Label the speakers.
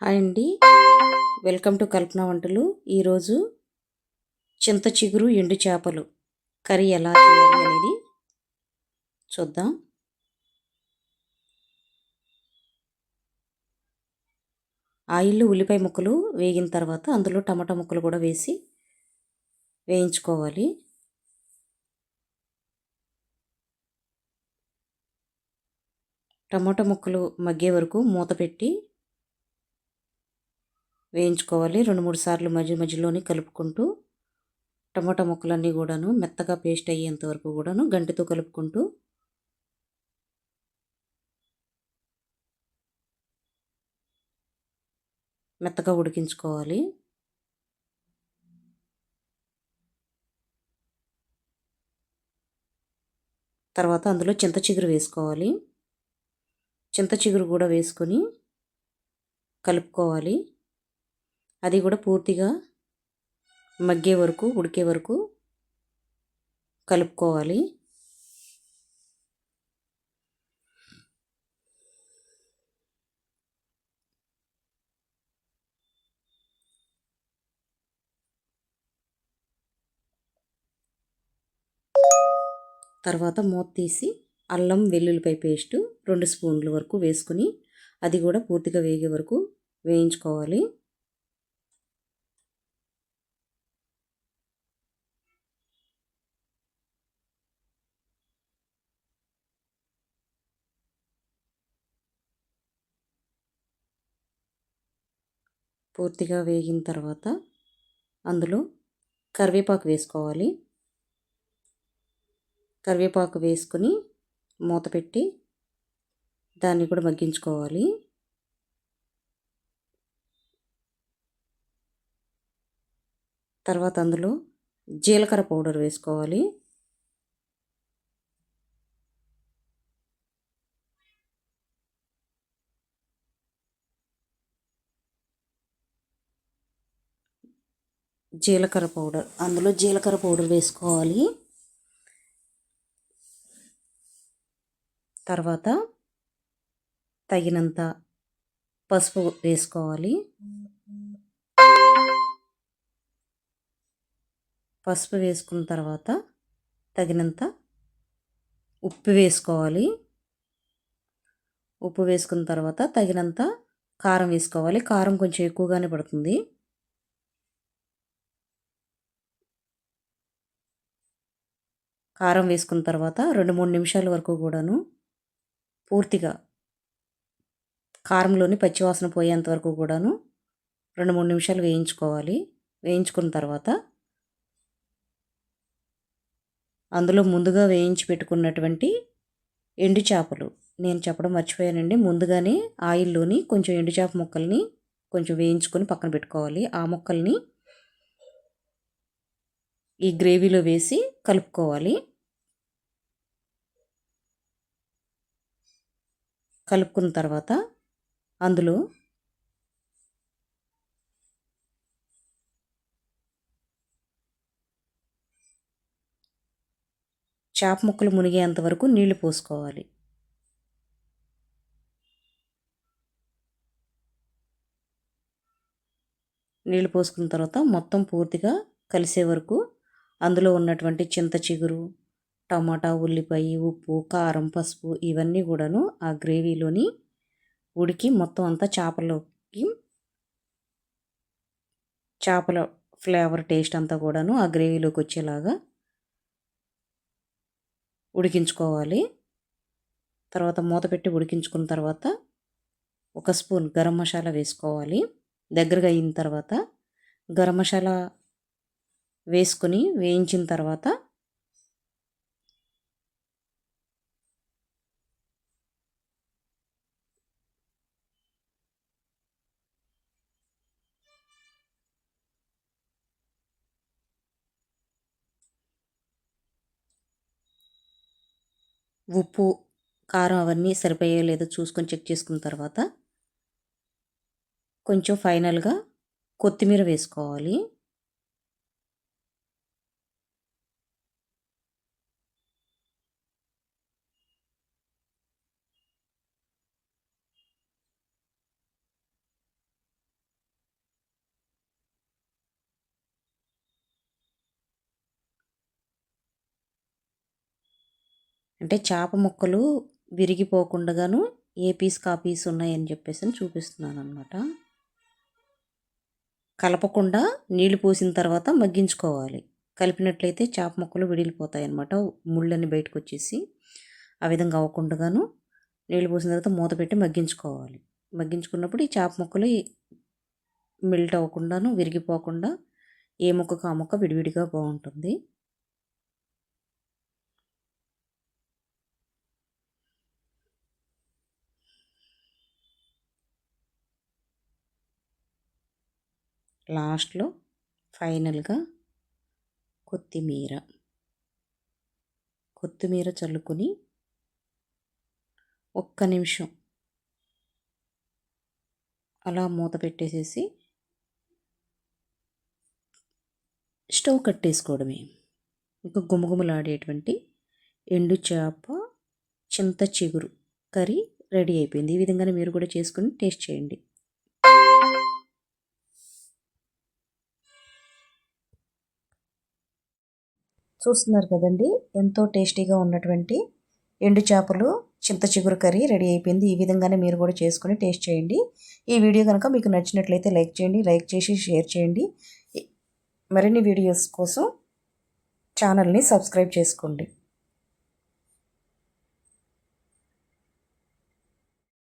Speaker 1: Hi అండి, welcome to కల్పన వంటలు. ఈరోజు చింత చిగురు ఎండు చేపలు కర్రీ ఎలా చేయాలి అనేది చూద్దాం. ఆయిల్లో ఉల్లిపాయ ముక్కలు వేగిన తర్వాత అందులో టమాటా ముక్కలు కూడా వేసి వేయించుకోవాలి. టమాటా ముక్కలు మగ్గే వరకు మూత పెట్టి వేయించుకోవాలి. 2-3 సార్లు మధ్యలోనే కలుపుకుంటూ టమాటా ముక్కలన్నీ కూడాను మెత్తగా పేస్ట్ అయ్యేంత వరకు కూడాను గంటెతో కలుపుకుంటూ మెత్తగా ఉడికించుకోవాలి. తర్వాత అందులో చింత చిగురు వేసుకోవాలి. చింత చిగురు కూడా వేసుకొని కలుపుకోవాలి. అది కూడా పూర్తిగా మగ్గే వరకు ఉడికే వరకు కలుపుకోవాలి. తర్వాత మూత తీసి అల్లం వెల్లుల్లిపాయ పేస్టు 2 స్పూన్ల వరకు వేసుకుని అది కూడా పూర్తిగా వేగే వరకు వేయించుకోవాలి. పూర్తిగా వేగిన తర్వాత అందులో కరివేపాకు వేసుకోవాలి. కరివేపాకు వేసుకొని మూత పెట్టి దాన్ని కూడా మగ్గించుకోవాలి. తర్వాత అందులో జీలకర్ర పౌడర్ వేసుకోవాలి. అందులో జీలకర్ర పౌడర్ వేసుకోవాలి. తర్వాత తగినంత పసుపు వేసుకోవాలి. పసుపు వేసుకున్న తర్వాత తగినంత ఉప్పు వేసుకోవాలి. ఉప్పు వేసుకున్న తర్వాత తగినంత కారం వేసుకోవాలి. కారం కొంచెం ఎక్కువగానే పడుతుంది. కారం వేసుకున్న తర్వాత 2-3 నిమిషాల వరకు కూడాను పూర్తిగా కారంలోని పచ్చివాసన పోయేంత వరకు కూడాను 2-3 నిమిషాలు వేయించుకోవాలి. వేయించుకున్న తర్వాత అందులో ముందుగా వేయించి పెట్టుకున్నటువంటి ఎండు చేపలు, నేను చెప్పడం మర్చిపోయానండి, ముందుగానే ఆయిల్లోని కొంచెం ఎండు చేప ముక్కల్ని కొంచెం వేయించుకొని పక్కన పెట్టుకోవాలి. ఆ ముక్కల్ని ఈ గ్రేవీలో వేసి కలుపుకోవాలి. కలుపుకున్న తర్వాత అందులో చేప ముక్కలు మునిగేంత వరకు నీళ్లు పోసుకోవాలి. నీళ్లు పోసుకున్న తర్వాత మొత్తం పూర్తిగా కలిసే వరకు అందులో ఉన్నటువంటి చింత చిగురు, టమాటా, ఉల్లిపాయ, ఉప్పు, కారం, పసుపు ఇవన్నీ కూడాను ఆ గ్రేవీలోని ఉడికి మొత్తం అంతా చేపల ఫ్లేవర్ టేస్ట్ అంతా కూడాను ఆ గ్రేవీలోకి వచ్చేలాగా ఉడికించుకోవాలి. తర్వాత మూత పెట్టి ఉడికించుకున్న తర్వాత 1 స్పూన్ గరం మసాలా వేసుకోవాలి. దగ్గరగా అయిన తర్వాత గరం మసాలా వేసుకొని వేయించిన తర్వాత ఉప్పు, కారం అవన్నీ సరిపోయే లేదో చూసుకొని చెక్ చేసుకున్న తర్వాత కొంచెం ఫైనల్గా కొత్తిమీర వేసుకోవాలి. అంటే చేప ముక్కలు విరిగిపోకుండాను ఏ పీస్కి ఆ పీస్ ఉన్నాయని చెప్పేసి చూపిస్తున్నాను అనమాట. కలపకుండా నీళ్లు పోసిన తర్వాత మగ్గించుకోవాలి. కలిపినట్లయితే చేప ముక్కలు విడిలిపోతాయి అన్నమాట, ముళ్ళని బయటకు వచ్చేసి. ఆ విధంగా అవ్వకుండాను నీళ్ళు పోసిన తర్వాత మూత పెట్టి మగ్గించుకోవాలి. మగ్గించుకున్నప్పుడు ఈ చేప ముక్కలు మెల్ట్ అవ్వకుండాను విరిగిపోకుండా ఏ ముక్కకు ఆ ముక్క విడివిడిగా బాగుంటుంది. లాస్ట్లో ఫైనల్గా కొత్తిమీర చల్లుకొని ఒక్క నిమిషం అలా మూత పెట్టేసేసి స్టవ్ కట్టేసుకోవడమే. ఇంకా గుమగుమలాడేటువంటి ఎండు చేప చింత చిగురు కర్రీ రెడీ అయిపోయింది. ఈ విధంగానే మీరు కూడా చేసుకుని టేస్ట్ చేయండి. చూస్తున్నారు కదండి, ఎంతో టేస్టీగా ఉన్నటువంటి ఎండు చేపలు చింత చిగురు కర్రీ రెడీ అయిపోయింది. ఈ విధంగానే మీరు కూడా చేసుకుని టేస్ట్ చేయండి. ఈ వీడియో కనుక మీకు నచ్చినట్లయితే లైక్ చేయండి, లైక్ చేసి షేర్ చేయండి. మరిన్ని వీడియోస్ కోసం ఛానల్ని సబ్స్క్రైబ్ చేసుకోండి.